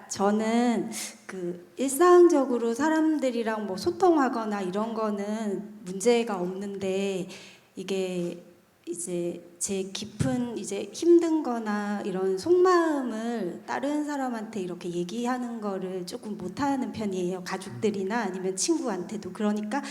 저는 그 일상적으로 사람들이랑 뭐 소통하거나 이런 거는 문제가 없는데 이게 이제 제 깊은 이제 힘든거나 이런 속마음을 다른 사람한테 이렇게 얘기하는 거를 조금 못하는 편이에요. 가족들이나 아니면 친구한테도. 그러니까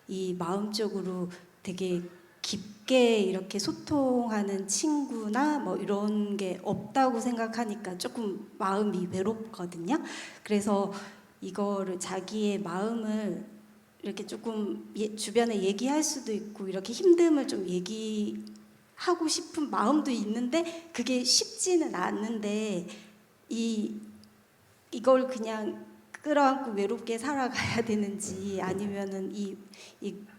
이 마음적으로 되게 깊게 이렇게 소통하는 친구나 뭐 이런 게 없다고 생각하니까 조금 마음이 외롭거든요. 그래서 이거를 자기의 마음을 이렇게 조금 주변에 얘기할 수도 있고 이렇게 힘듦을 좀 얘기하고 싶은 마음도 있는데 그게 쉽지는 않는데 이걸 그냥 끌어안고 외롭게 살아가야 되는지 아니면은 이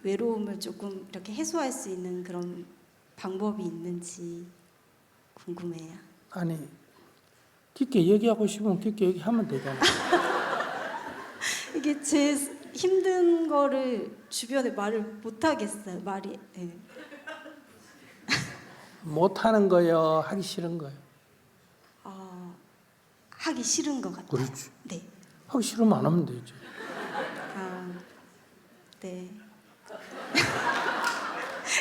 외로움을 조금 이렇게 해소할 수 있는 그런 방법이 있는지 궁금해요. 아니, 깊게 얘기하고 싶으면 깊게 얘기하면 되잖아. 이게 제 힘든 거를 주변에 말을 못 하겠어요. 말이. 네. 못하는 거요, 하기 싫은 거요? 하기 싫은 것 같아요. 그렇지. 네. 하기 싫으면 안 하면 되지. 네.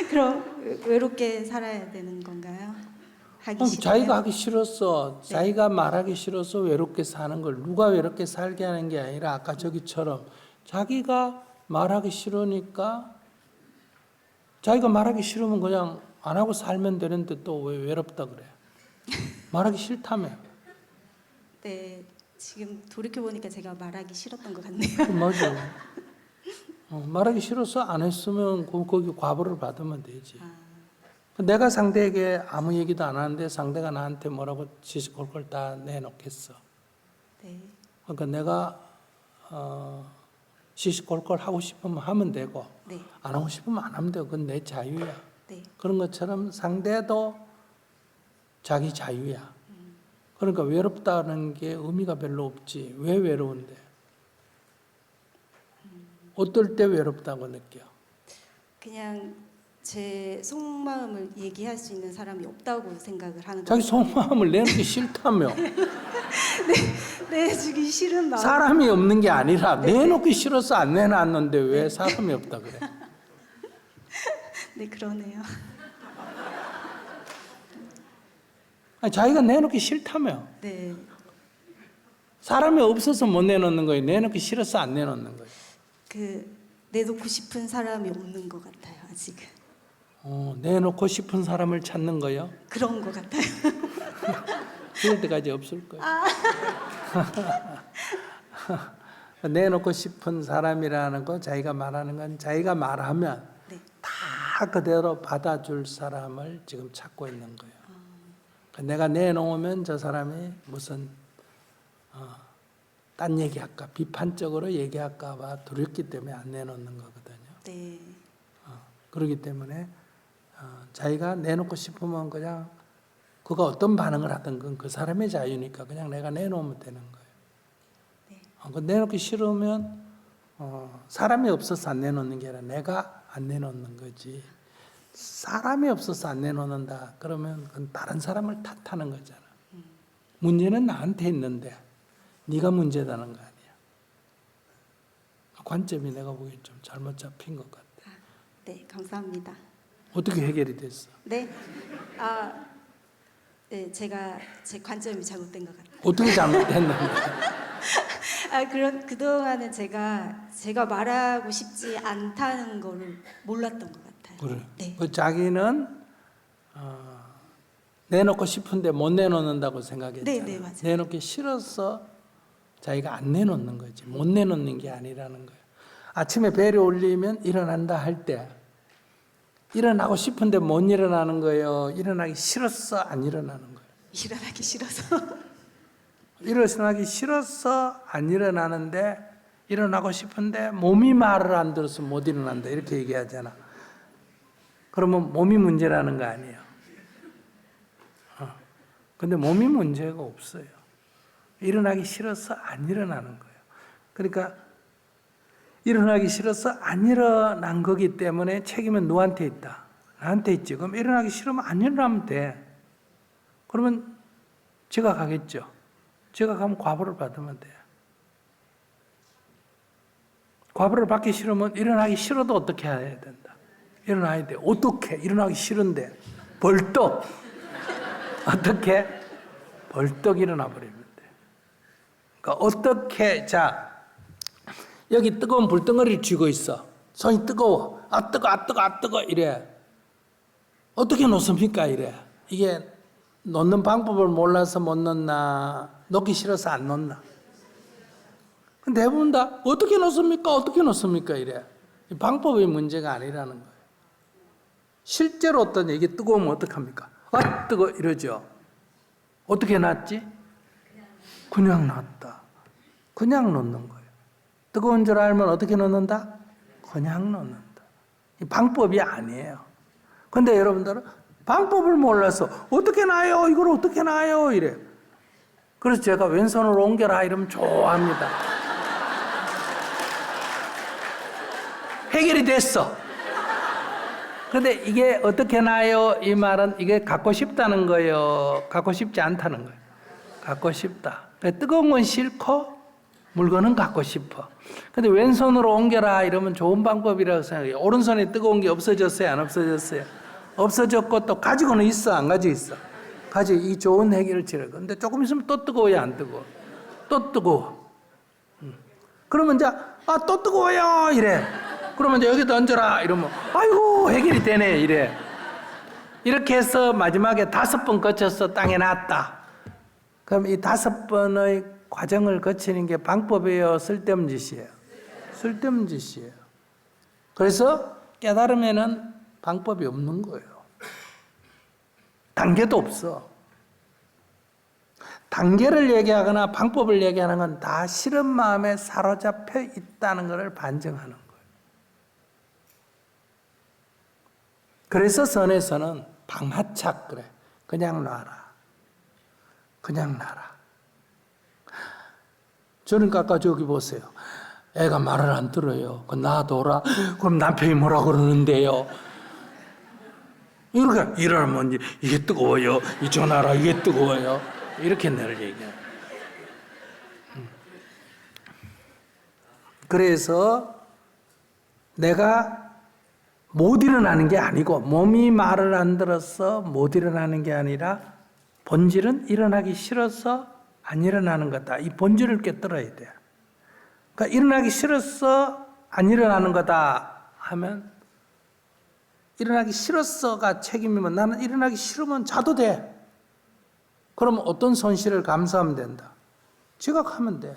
그럼 외롭게 살아야 되는 건가요? 하기 싫어요? 자기가 하기 싫어서, 네. 자기가 말하기 싫어서 외롭게 사는 걸 누가 외롭게 살게 하는 게 아니라 아까 저기처럼 자기가 말하기 싫으니까 자기가 말하기 싫으면 그냥 안 하고 살면 되는데 또 왜 외롭다 그래? 말하기 싫다며. 네. 지금 돌이켜 보니까 제가 말하기 싫었던 것 같네요. 맞아. 말하기 싫어서 안 했으면 거기 과보를 받으면 되지. 내가 상대에게 아무 얘기도 안 하는데 상대가 나한테 뭐라고 시시콜콜 다 내놓겠어. 네. 그러니까 내가 시시콜콜 하고 싶으면 하면 되고 네. 안 하고 싶으면 안 하면 되고 그건 내 자유야. 네. 그런 것처럼 상대도 자기 자유야. 그러니까 외롭다는 게 의미가 별로 없지. 왜 외로운데? 어떨 때 외롭다고 느껴? 그냥 제 속마음을 얘기할 수 있는 사람이 없다고 생각을 하는 자기 거예요. 속마음을 내놓기 싫다며. 네, 주기 싫은 마음. 사람이 없는 게 아니라 네. 내놓기 싫어서 안 내놨는데 왜 사람이 없다 그래? 네, 그러네요. 아니, 자기가 내놓기 싫다며. 네. 사람이 없어서 못 내놓는 거예요. 내놓기 싫어서 안 내놓는 거예요. 내놓고 싶은 사람이 없는 것 같아요, 아직은. 내놓고 싶은 사람을 찾는 거요? 그런 것 같아요. 그럴 때까지 없을 거예요. 내놓고 싶은 사람이라는 거, 자기가 말하는 건 자기가 말하면 네. 다 그대로 받아줄 사람을 지금 찾고 있는 거예요. 내가 내놓으면 저 사람이 무슨 딴 얘기할까, 비판적으로 얘기할까 봐 두렵기 때문에 안 내놓는 거거든요. 네. 그렇기 때문에 자기가 내놓고 싶으면 그냥 그가 어떤 반응을 하든 그건 그 사람의 자유니까 그냥 내가 내놓으면 되는 거예요. 네. 내놓기 싫으면 사람이 없어서 안 내놓는 게 아니라 내가 안 내놓는 거지. 사람이 없어서 안 내놓는다 그러면 그건 다른 사람을 탓하는 거잖아. 문제는 나한테 있는데 네가 문제다는 거 아니야. 관점이 내가 보기엔 좀 잘못 잡힌 것 같아. 네, 감사합니다. 어떻게 해결이 됐어? 네. 네, 제가 제 관점이 잘못된 것 같아요. 어떻게 잘못됐는데? 그동안은 제가 말하고 싶지 않다는 거를 몰랐던 것 같아요. 그래. 네. 그 자기는 내놓고 싶은데 못 내놓는다고 생각했잖아. 네, 네, 맞아요. 내놓기 싫어서 자기가 안 내놓는 거지. 못 내놓는 게 아니라는 거예요. 아침에 벨이 울리면 일어난다 할 때 일어나고 싶은데 못 일어나는 거예요. 일어나기 싫어서 안 일어나는 거예요. 일어나기 싫어서. 일어나기 싫어서 안 일어나는데 일어나고 싶은데 몸이 말을 안 들어서 못 일어난다 이렇게 얘기하잖아. 그러면 몸이 문제라는 거 아니에요. 근데 몸이 문제가 없어요. 일어나기 싫어서 안 일어나는 거예요. 그러니까 일어나기 싫어서 안 일어난 거기 때문에 책임은 누구한테 있다? 나한테 있지. 그럼 일어나기 싫으면 안 일어나면 돼. 그러면 지각하겠죠. 제가 가면 과보를 받으면 돼요. 과보를 받기 싫으면 일어나기 싫어도 어떻게 해야 된다. 일어나야 돼. 어떻게? 일어나기 싫은데 벌떡 어떻게? 벌떡 일어나 버리면 돼. 그러니까 어떻게 자 여기 뜨거운 불덩어리를 쥐고 있어. 손이 뜨거워. 아 뜨거, 아 뜨거, 아 뜨거 이래. 어떻게 놓습니까 이래. 이게 놓는 방법을 몰라서 못 놓나, 놓기 싫어서 안 놓나. 근데 대부분 다 어떻게 놓습니까? 어떻게 놓습니까 이래. 이 방법의 문제가 아니라는 거예요. 실제로 어떤 이게 뜨거우면 어떡합니까? 아 뜨거 이러죠. 어떻게 놨지? 그냥 놨다. 그냥 놓는 거예요. 뜨거운 줄 알면 어떻게 놓는다? 그냥 놓는다. 이 방법이 아니에요. 근데 여러분들은 방법을 몰라서 어떻게 놔요? 이걸 어떻게 놔요? 이래. 그래서 제가 왼손으로 옮겨라 이러면 좋아합니다. 해결이 됐어. 근데 이게 어떻게 놔요? 이 말은 이게 갖고 싶다는 거예요. 갖고 싶지 않다는 거예요. 갖고 싶다. 뜨거운 건 싫고 물건은 갖고 싶어. 근데 왼손으로 옮겨라 이러면 좋은 방법이라고 생각해요. 오른손에 뜨거운 게 없어졌어요? 안 없어졌어요? 없어졌고 또 가지고는 있어? 안 가지고 있어? 가지고 이 좋은 해결을 치르고. 근데 조금 있으면 또 뜨거워요? 안 뜨거워? 또 뜨거워. 그러면 이제 아, 또 뜨거워요 이래. 그러면 이제 여기다 얹어라 이러면 아이고 해결이 되네 이래. 이렇게 해서 마지막에 5번 거쳐서 땅에 놨다. 그럼 이 5번의 과정을 거치는 게 방법이에요? 쓸데없는 짓이에요? 쓸데없는 짓이에요. 그래서 깨달음에는 방법이 없는 거예요. 단계도 없어. 단계를 얘기하거나 방법을 얘기하는 건 다 싫은 마음에 사로잡혀 있다는 것을 반증하는 거예요. 그래서 선에서는 방마착 그래. 그냥 놔라. 그냥 놔라. 저는 아까 저기 보세요. 애가 말을 안 들어요. 놔둬라. 그럼 남편이 뭐라 그러는데요. 이렇게 일하면 이게 뜨거워요. 이쪽 놔라. 이게 뜨거워요. 이렇게 늘 얘기해요. 그래서 내가 못 일어나는 게 아니고 몸이 말을 안 들어서 못 일어나는 게 아니라 본질은 일어나기 싫어서 안 일어나는 거다. 이 본질을 깨달아야 돼. 그러니까 일어나기 싫어서 안 일어나는 거다 하면 일어나기 싫어서가 책임이면 나는 일어나기 싫으면 자도 돼. 그러면 어떤 손실을 감수하면 된다. 지각하면 돼.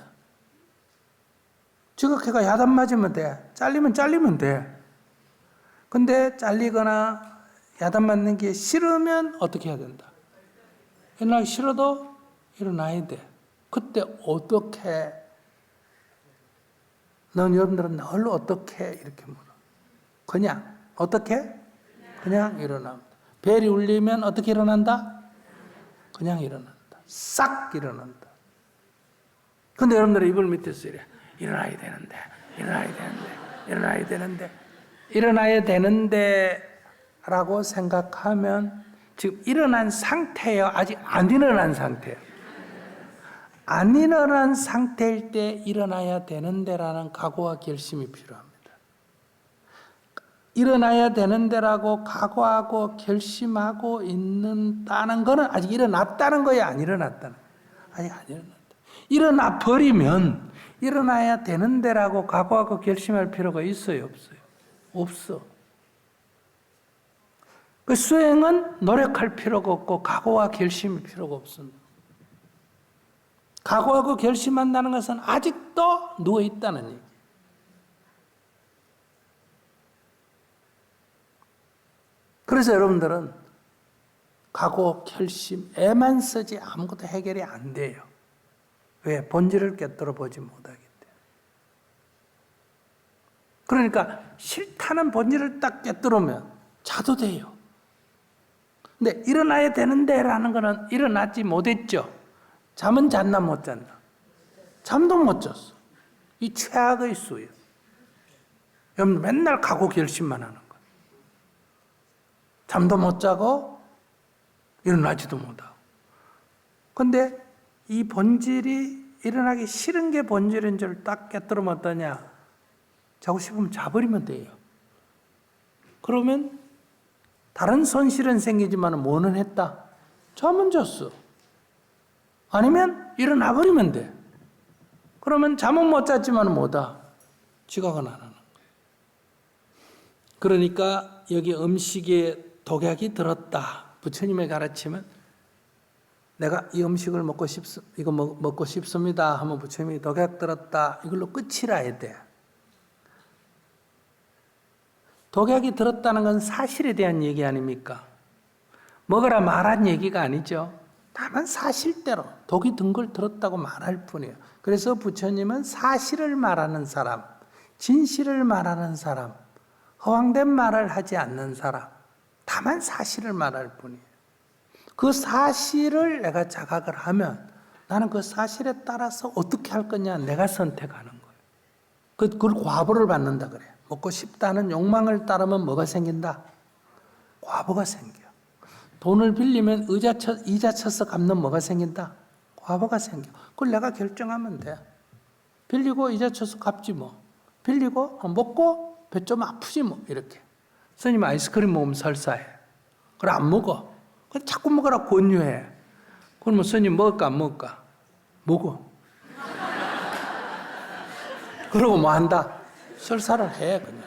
지각해가 야단 맞으면 돼. 잘리면 돼. 근데 잘리거나 야단 맞는 게 싫으면 어떻게 해야 된다? 일어나기 싫어도 일어나야 돼. 그때 어떻게? 넌 여러분들은 늘 어떻게 이렇게 물어? 그냥 어떻게? 그냥 일어납니다. 벨이 울리면 어떻게 일어난다? 그냥 일어난다. 싹 일어난다. 근데 여러분들은 이불 밑에서 이래. 일어나야 되는데, 일어나야 되는데 라고 생각하면 지금 일어난 상태예요? 아직 안 일어난 상태예요? 안 일어난 상태일 때 일어나야 되는데라는 각오와 결심이 필요합니다. 일어나야 되는데라고 각오하고 결심하고 있는다는 거는 아직 일어났다는 거예요? 안 일어났다는 거예요? 아직 안 일어났다. 일어나 버리면 일어나야 되는데라고 각오하고 결심할 필요가 있어요? 없어요? 없어. 그 수행은 노력할 필요가 없고 각오와 결심이 필요가 없습니다. 각오하고 결심한다는 것은 아직도 누워있다는 얘기. 그래서 여러분들은 각오, 결심, 애만 쓰지 아무것도 해결이 안 돼요. 왜? 본질을 깨달아 보지 못하기 때문에. 그러니까 싫다는 본질을 딱 깨달으면 자도 돼요. 근데 일어나야 되는데 라는 거는 일어났지 못했죠. 잠은 잤나 못 잤나? 잠도 못 잤어. 이 최악의 수예요. 여러분 맨날 각오 결심만 하는 거예요. 잠도 못 자고 일어나지도 못하고. 근데 이 본질이 일어나기 싫은 게 본질인 줄 딱 깨달으면 어떠냐? 자고 싶으면 자버리면 돼요. 그러면 다른 손실은 생기지만 뭐는 했다? 잠은 잤어. 아니면 일어나 버리면 돼. 그러면 잠은 못 잤지만 뭐다? 지각은 안 하는 거야. 그러니까 여기 음식에 독약이 들었다. 부처님의 가르침은 내가 이 음식을 이거 먹고 싶습니다 하면 부처님이 독약 들었다. 이걸로 끝이라 해야 돼. 독약이 들었다는 건 사실에 대한 얘기 아닙니까? 먹으라 말한 얘기가 아니죠. 다만 사실대로 독이 든 걸 들었다고 말할 뿐이에요. 그래서 부처님은 사실을 말하는 사람, 진실을 말하는 사람, 허황된 말을 하지 않는 사람, 다만 사실을 말할 뿐이에요. 그 사실을 내가 자각을 하면 나는 그 사실에 따라서 어떻게 할 거냐 내가 선택하는 거예요. 그걸 과보를 받는다 그래요. 먹고 싶다는 욕망을 따르면 뭐가 생긴다? 과보가 생겨. 돈을 빌리면 이자 쳐서 갚는 뭐가 생긴다? 과보가 생겨. 그걸 내가 결정하면 돼. 빌리고 이자 쳐서 갚지 뭐. 빌리고 먹고 배 좀 아프지 뭐. 이렇게. 스님 아이스크림 먹으면 설사해. 그래 안 먹어. 그래 자꾸 먹으라 권유해. 그러면 스님 먹을까 안 먹을까? 먹어. 그러고 뭐 한다? 설사를 해 그냥.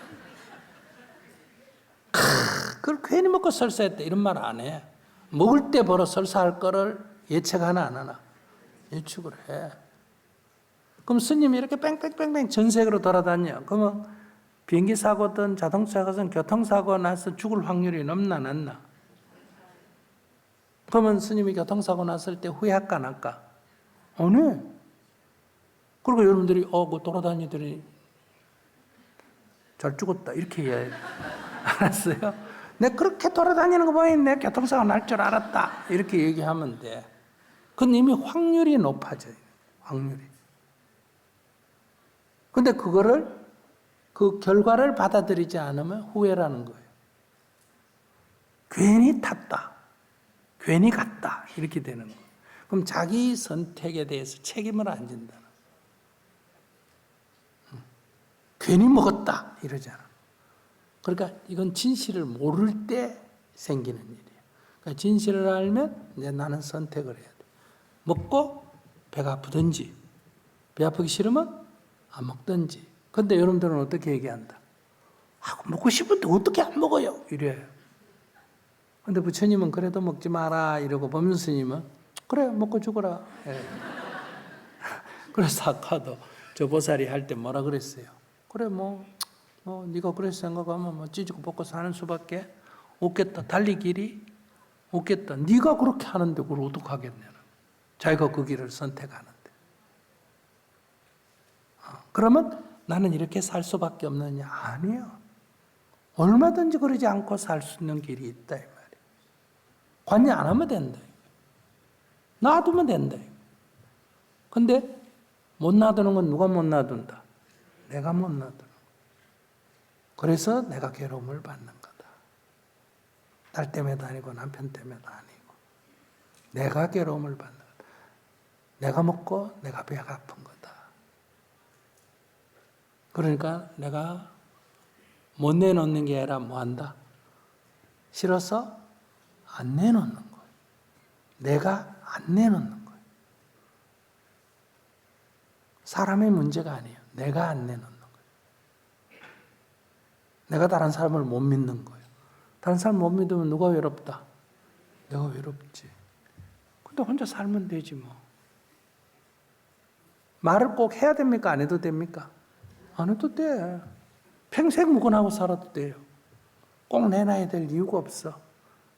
그걸 괜히 먹고 설사했다 이런 말 안 해. 먹을 때 벌어 설사할 거를 예측하나 안 하나? 예측을 해. 그럼 스님이 이렇게 뺑뺑뺑뺑 전 세계로 돌아다녀. 그러면 비행기 사고든 자동차 사고든 교통사고 나서 죽을 확률이 넘나 낮나? 그러면 스님이 교통사고 났을 때 후회할까 안 할까? 아니. 그리고 여러분들이 그 돌아다니더니 잘 죽었다 이렇게 해야 알았어요? 내가 그렇게 돌아다니는 거 보니 내 교통사고 날 줄 알았다 이렇게 얘기하면 돼. 그건 이미 확률이 높아져요. 확률이. 근데 그 결과를 받아들이지 않으면 후회라는 거예요. 괜히 탔다. 괜히 갔다. 이렇게 되는 거예요. 그럼 자기 선택에 대해서 책임을 안 진다는 거예요. 괜히 먹었다. 이러잖아. 그러니까 이건 진실을 모를 때 생기는 일이에요. 그러니까 진실을 알면 이제 나는 선택을 해야 돼. 먹고 배가 아프든지, 배 아프기 싫으면 안 먹든지. 근데 여러분들은 어떻게 얘기한다? 먹고 싶은데 어떻게 안 먹어요? 이래요. 근데 부처님은 그래도 먹지 마라 이러고 법륜 스님은 그래 먹고 죽어라. 예. 그래서 아까도 저 보살이 할 때 뭐라 그랬어요? 그래 네가 그래서 생각하면 찢고 벗고 사는 수밖에 없겠다. 달리 길이 없겠다. 네가 그렇게 하는데 그걸 어떡하겠냐. 자기가 그 길을 선택하는데. 그러면 나는 이렇게 살 수밖에 없느냐? 아니요. 얼마든지 그러지 않고 살 수 있는 길이 있다 이 말이에요. 관여 안 하면 된다. 놔두면 된다. 근데 못 놔두는 건 누가 못 놔둔다? 내가 못 놔두는 거야. 그래서 내가 괴로움을 받는 거다. 딸 때문에도 아니고 남편 때문에도 아니고 내가 괴로움을 받는 거다. 내가 먹고 내가 배가 아픈 거다. 그러니까 내가 못 내놓는 게 아니라 뭐 한다? 싫어서 안 내놓는 거예요. 내가 안 내놓는 거예요. 사람의 문제가 아니에요. 내가 안 내놓는 거예요. 내가 다른 사람을 못 믿는 거예요. 다른 사람 못 믿으면 누가 외롭다? 내가 외롭지. 근데 혼자 살면 되지 뭐. 말을 꼭 해야 됩니까? 안 해도 됩니까? 안 해도 돼. 평생 묵은하고 살아도 돼요. 꼭 내놔야 될 이유가 없어.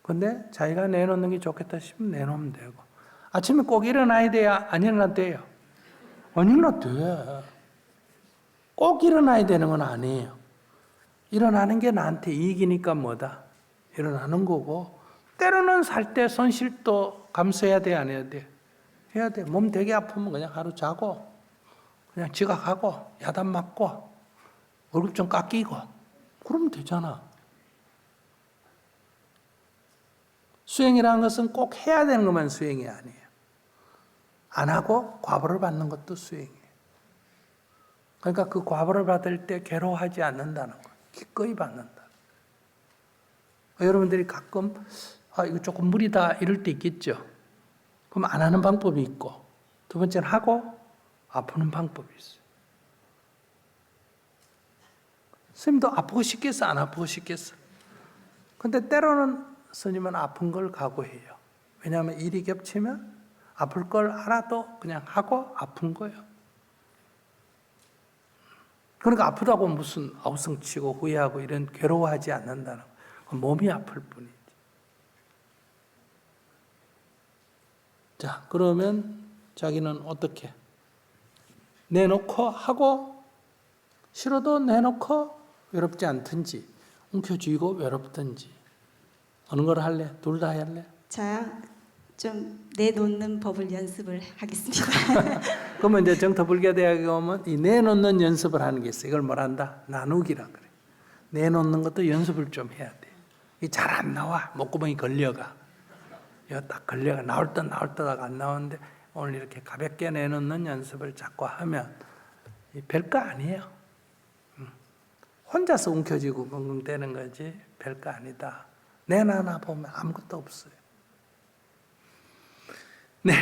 근데 자기가 내놓는 게 좋겠다 싶으면 내놓으면 되고. 아침에 꼭 일어나야 돼야 안 일어나도 돼요? 안 일어나도 돼. 꼭 일어나야 되는 건 아니에요. 일어나는 게 나한테 이익이니까 뭐다? 일어나는 거고 때로는 살 때 손실도 감수해야 돼? 안 해야 돼? 해야 돼. 몸 되게 아프면 그냥 하루 자고 그냥 지각하고 야단 맞고 월급 좀 깎이고 그러면 되잖아. 수행이라는 것은 꼭 해야 되는 것만 수행이 아니에요. 안 하고 과보를 받는 것도 수행이에요. 그러니까 그 과보를 받을 때 괴로워하지 않는다는 거, 기꺼이 받는다. 여러분들이 가끔 이거 조금 무리다 이럴 때 있겠죠. 그럼 안 하는 방법이 있고, 두 번째는 하고 아프는 방법이 있어요. 스님도 아프고 싶겠어, 안 아프고 싶겠어? 근데 때로는 스님은 아픈 걸 각오해요. 왜냐하면 일이 겹치면 아플 걸 알아도 그냥 하고 아픈 거예요. 그러니까 아프다고 무슨 아우성치고 후회하고 이런 괴로워하지 않는다는 거. 몸이 아플 뿐이지. 자, 그러면 자기는 어떻게? 내놓고 하고 싫어도 내놓고 외롭지 않든지 움켜쥐고 외롭든지 어느 걸 할래? 둘 다 할래? 저야 좀 내놓는 법을 연습을 하겠습니다. 그러면 이제 정토불교대학에 오면 이 내놓는 연습을 하는 게 있어요. 이걸 뭐란다? 나누기라 그래. 내놓는 것도 연습을 좀 해야 돼. 이 잘 안 나와. 목구멍이 걸려가. 이거 딱 걸려가. 나올 듯 하다가 안 나오는데 오늘 이렇게 가볍게 내놓는 연습을 자꾸 하면 별거 아니에요. 혼자서 움켜쥐고 끙끙대는 거지 별거 아니다. 내놔나 보면 아무것도 없어요. 네.